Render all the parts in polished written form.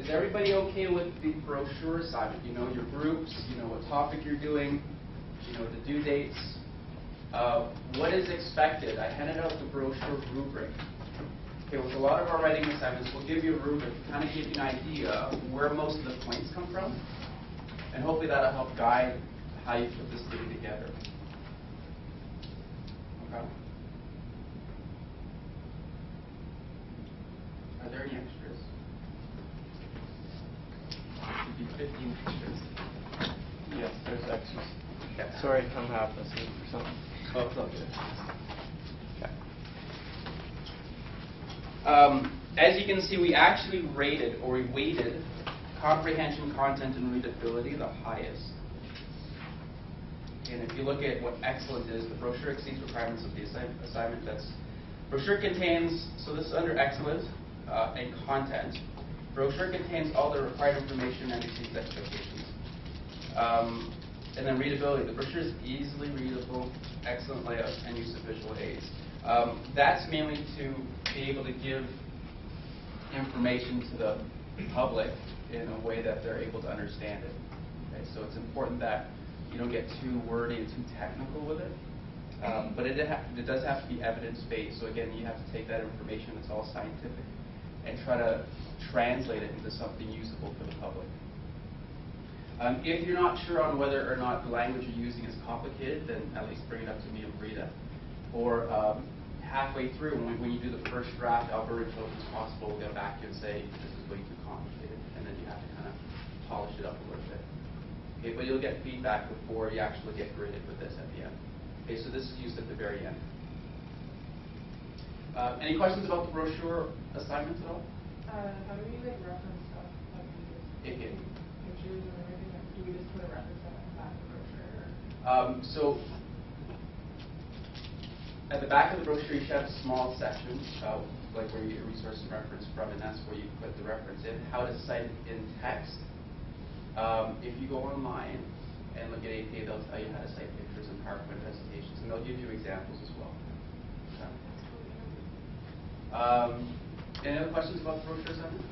is everybody okay with the brochure assignment? You know your groups, you know what topic you're doing, you know the due dates. What is expected? I handed out the brochure rubric. Okay, with a lot of our writing assignments, we'll give you a rubric to kind of give you an idea of where most of the points come from, and hopefully that'll help guide how you put this thing together. Okay. Are there any extras? Should be 15 extras. Yes, there's extras. Okay. Sorry, I'm half asleep or something. Oh, it's all good. Okay. As you can see, we actually rated, or we weighted, comprehension, content, and readability the highest. And if you look at what excellent is, the brochure exceeds requirements of the assignment. Brochure contains, so this is under excellent and content. Brochure contains all the required information and exceeds expectations. And then readability. The brochure is easily readable, excellent layout, and use of visual aids. That's mainly to be able to give information to the public in a way that they're able to understand it. Okay, so it's important that you don't get too wordy and too technical with it. But it does have to be evidence-based. So again, you have to take that information that's all scientific and try to translate it into something usable for the public. If you're not sure on whether or not the language you're using is complicated, then at least bring it up to me and Rita. Or halfway through, when you do the first draft, Alberta, as close as possible, will get back to you and say, this is way too complicated, and then you have to kind of polish it up a little bit. Okay, but you'll get feedback before you actually get graded with this at the end. Okay, so this is used at the very end. Any questions about the brochure assignments at all? How do we reference stuff? Like pictures and everything? Like, do we just put a reference on the back of the brochure? So at the back of the brochure, you should have a small section, like where you get resource and reference from, and that's where you put the reference in. How to cite it in text. If you go online and look at APA, they'll tell you how to cite pictures and PowerPoint presentations, and they'll give you examples as well. Any other questions about the brochure assignment?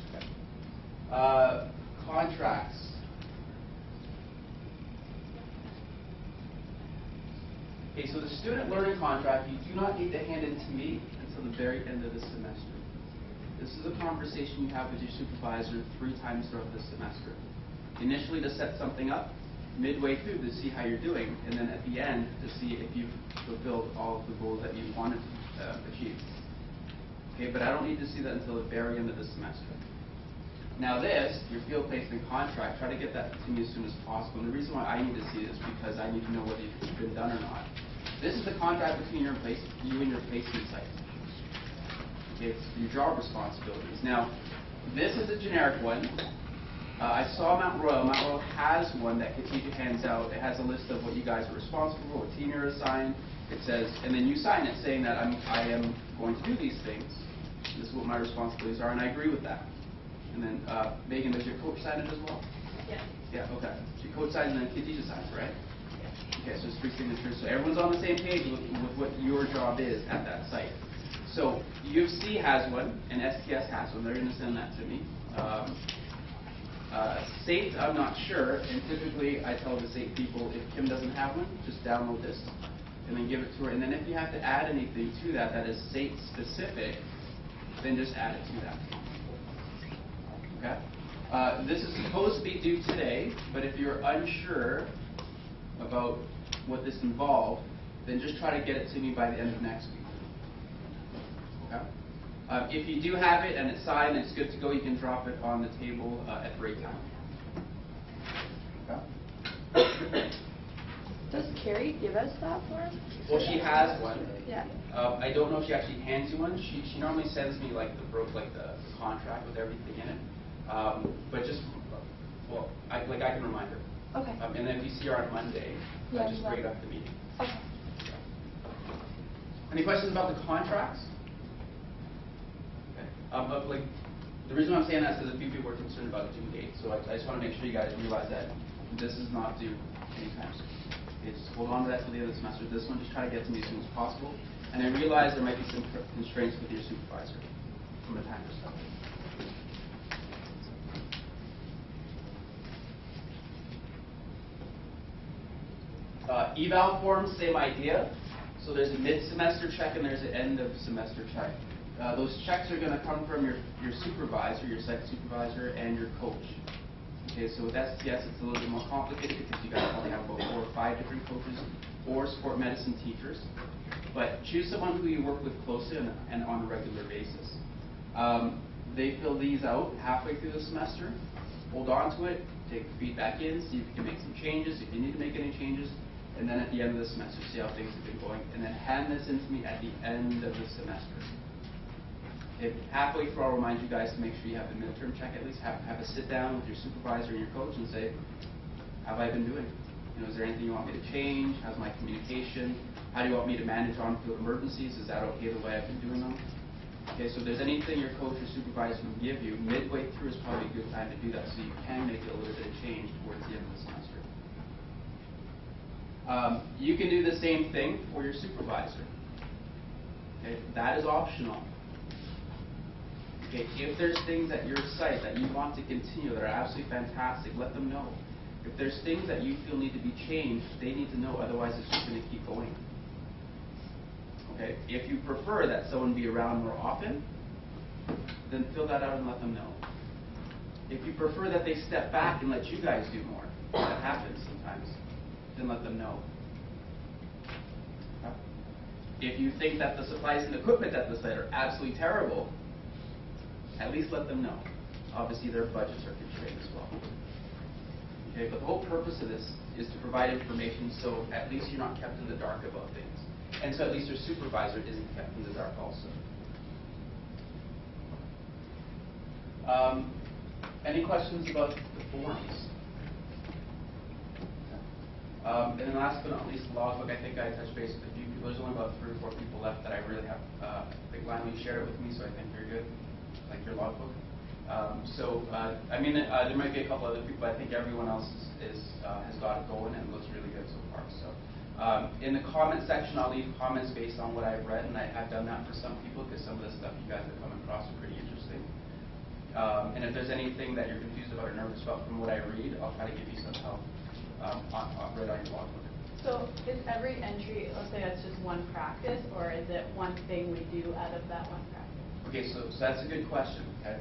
Okay. Contracts. Okay, so the student learning contract, you do not need to hand it to me until the very end of the semester. This is a conversation you have with your supervisor 3 times throughout the semester. Initially to set something up, midway through to see how you're doing, and then at the end to see if you've fulfilled all of the goals that you wanted to achieve. Okay, but I don't need to see that until the very end of the semester. Now this, your field placement contract, try to get that to me as soon as possible. And the reason why I need to see it is because I need to know whether it's been done or not. This is the contract between you and your placement site. Okay, it's your job responsibilities. Now, this is a generic one. I saw Mount Royal. Mount Royal has one that Khadija hands out. It has a list of what you guys are responsible for, what team you're assigned. It says, and then you sign it saying that I am going to do these things. This is what my responsibilities are, and I agree with that. And then, Megan, does your coach sign it as well? Yes. Yeah, okay. So your coach signs and then Khadija signs, right? Yes. Okay, so it's 3 signatures. So everyone's on the same page with what your job is at that site. So U of C has one, and STS has one. They're going to send that to me. SATE, I'm not sure, and typically I tell the SATE people, if Kim doesn't have one, just download this and then give it to her. And then if you have to add anything to that that is SATE specific, then just add it to that. Okay? This is supposed to be due today, but if you're unsure about what this involved, then just try to get it to me by the end of next week. Okay? If you do have it and it's signed and it's good to go, you can drop it on the table at break time. Okay? Does Carrie give us that form? Well, she has one. Yeah. I don't know if she actually hands you one. She normally sends me like the contract with everything in it. But just, well, I can remind her. Okay. And then if you see her on Monday, just bring it up to the meeting. Okay. Any questions about the contracts? Okay. The reason I'm saying that is because a few people are concerned about due date. So I just want to make sure you guys realize that this is not due anytime soon. Okay, just hold on to that till the end of the semester. This one, just try to get to me as soon as possible. And I realize there might be some constraints with your supervisor from a time perspective. Eval forms, same idea. So there's a mid-semester check and there's an end-of-semester check. Those checks are going to come from your supervisor, your site supervisor, and your coach. Okay, so with STS, it's a little bit more complicated because you guys probably have about 4 or 5 different coaches or sport medicine teachers. But choose someone who you work with closely and on a regular basis. They fill these out halfway through the semester. Hold on to it, take the feedback in, see if you can make some changes, if you need to make any changes, and then at the end of the semester, see how things have been going, and then hand this in to me at the end of the semester. Okay, halfway through, I'll remind you guys to make sure you have the midterm check at least. Have a sit down with your supervisor and your coach and say, how have I been doing? You know, is there anything you want me to change? How's my communication? How do you want me to manage on-field emergencies? Is that okay the way I've been doing them? Okay, so if there's anything your coach or supervisor can give you, midway through is probably a good time to do that so you can make a little bit of change towards the end of the semester. You can do the same thing for your supervisor. Okay, that is optional. Okay, if there's things at your site that you want to continue that are absolutely fantastic, let them know. If there's things that you feel need to be changed, they need to know, otherwise it's just going to keep going. Okay, if you prefer that someone be around more often, then fill that out and let them know. If you prefer that they step back and let you guys do more, that happens sometimes, then let them know. If you think that the supplies and equipment at the site are absolutely terrible, at least let them know. Obviously their budgets are constrained as well. Okay, but the whole purpose of this is to provide information so at least you're not kept in the dark about things. And so at least your supervisor isn't kept in the dark also. Any questions about the forms? And then last but not least, the logbook. I think I touched base with a few people. There's only about 3 or 4 people left that I really have. I think Lionel shared it with me, so I think you're good. Like your logbook. I mean, there might be a couple other people, but I think everyone else has got it going and looks really good so far. So, in the comment section, I'll leave comments based on what I've read, and I have done that for some people because some of the stuff you guys have come across are pretty interesting. And if there's anything that you're confused about or nervous about from what I read, I'll try to give you some help right on your logbook. So is every entry, let's say that's just one practice, or is it one thing we do out of that one practice? Okay, so that's a good question. Okay,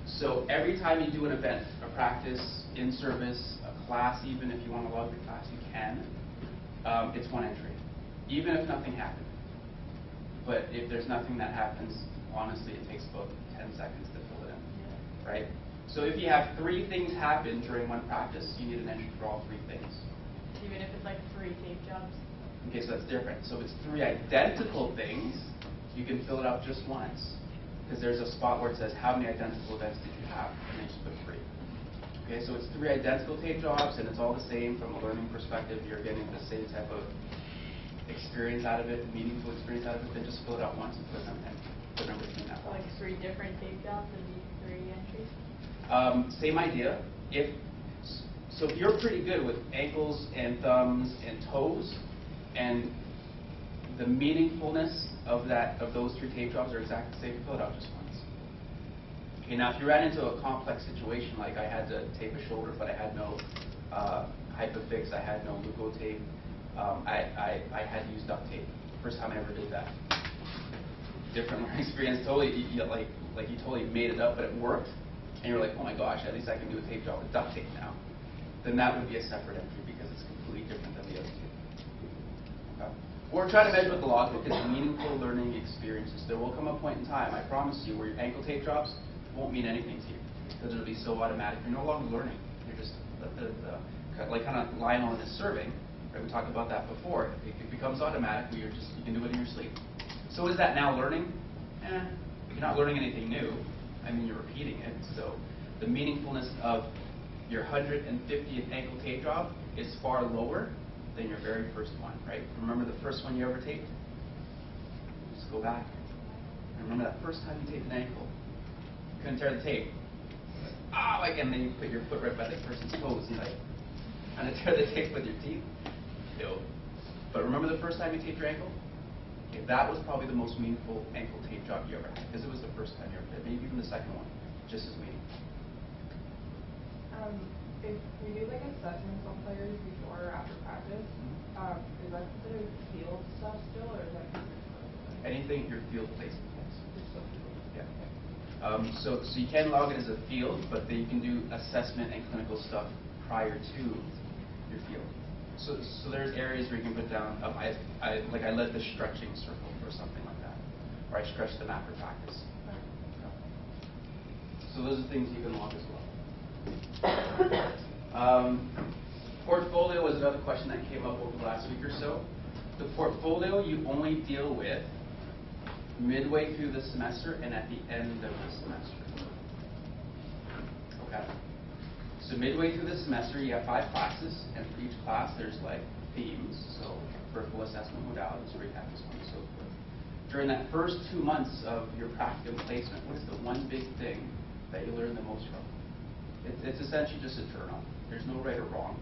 so every time you do an event, a practice, in-service, a class, even if you want to log your class, you can. It's one entry, even if nothing happened. But if there's nothing that happens, honestly, it takes about 10 seconds to fill it in, right? So if you have 3 things happen during one practice, you need an entry for all 3 things. Even if it's like 3 tape jobs? Okay, so that's different. So if it's 3 identical things, you can fill it out just once. Because there's a spot where it says, how many identical events did you have? And then you just put 3. Okay, so it's 3 identical tape jobs, and it's all the same from a learning perspective. You're getting the same type of experience out of it, meaningful experience out of it. Then just fill it out once and put everything in that So box. like 3 different tape jobs and these 3 entries? Same idea. So if you're pretty good with ankles and thumbs and toes, and the meaningfulness of those 3 tape jobs are exactly the same, fill it out just once. Okay, now if you ran into a complex situation, like I had to tape a shoulder, but I had no Hypafix, I had no Luco tape, I had to use duct tape. First time I ever did that. Different learning experience, totally, like you totally made it up, but it worked. And you're like, oh my gosh, at least I can do a tape job with duct tape now. Then that would be a separate entry because it's completely different than the other 2. Okay. What we're trying to measure with the logbook is meaningful learning experiences. There will come a point in time, I promise you, where your ankle tape drops won't mean anything to you because it'll be so automatic. You're no longer learning. You're just like kind of Lionel in his serving. Right? We talked about that before. It becomes automatic. You can do it in your sleep. So is that now learning? You're not learning anything new. I mean, you're repeating it. So the meaningfulness of your 150th ankle tape job is far lower than your very first one, right? Remember the first one you ever taped? Just go back. And remember that first time you taped an ankle. You couldn't tear the tape. And then you put your foot right by the person's toes and trying to tear the tape with your teeth. No. But remember the first time you taped your ankle? Okay, that was probably the most meaningful ankle tape job you ever had because it was the first time you ever did. Maybe even the second one, just as meaningful. If we do like assessments on players before or after practice, is that considered field stuff still, or is that considered? Anything your field placement is. It's still field. Yeah. So you can log it as a field, but then you can do assessment and clinical stuff prior to your field. So there's areas where you can put down, I led the stretching circle or something like that, or I stretched them after practice. So those are things you can log as well. Portfolio was another question that came up over the last week or so. The portfolio you only deal with midway through the semester and at the end of the semester. Okay. So midway through the semester, you have 5 classes, and for each class, there's like themes. So vertical assessment modalities, recap, so on and so forth. During that first 2 months of your practicum placement, what is the one big thing that you learn the most from? It's essentially just a journal. There's no right or wrong.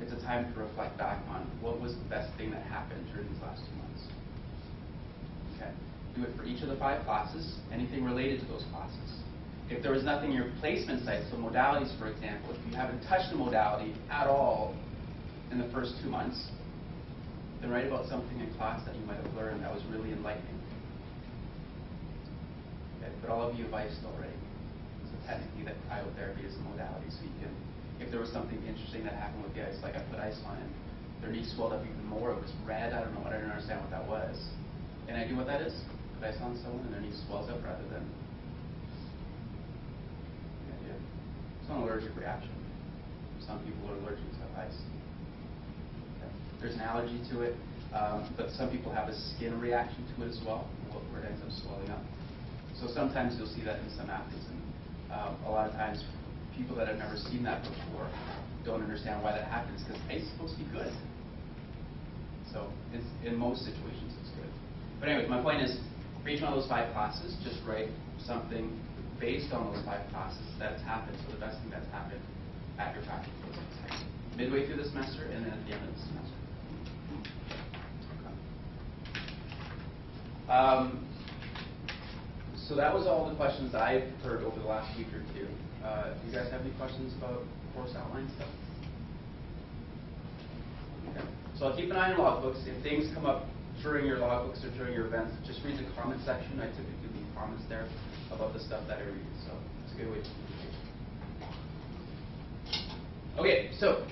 It's a time to reflect back on what was the best thing that happened during these last 2 months. Okay. Do it for each of the 5 classes, anything related to those classes. If there was nothing in your placement site, so modalities, for example, if you haven't touched the modality at all in the first 2 months, then write about something in class that you might have learned that was really enlightening. Okay. But all of you have iced already. So technically, that cryotherapy is a modality, so you can, if there was something interesting that happened with the ice, like I put ice on it, their knee swelled up even more, it was red, I don't know, I didn't understand what that was. Any idea what that is? Put ice on someone and their knee swells up rather than... Any idea? It's an allergic reaction. Some people are allergic to ice. Okay. There's an allergy to it, but some people have a skin reaction to it as well, where it ends up swelling up. So sometimes you'll see that in some athletes, and a lot of times people that have never seen that before don't understand why that happens, because ice is supposed to be good. So in most situations it's good. But anyways, my point is, for each one of those 5 classes, just write something based on those 5 classes that's happened, so the best thing that's happened at your practice midway through the semester and then at the end of the semester. Okay. So that was all the questions I've heard over the last week or 2. Do you guys have any questions about course outline stuff? Okay. So I'll keep an eye on logbooks. If things come up during your logbooks or during your events, just read the comment section. I typically leave comments there about the stuff that I read. So it's a good way to communicate. Okay, so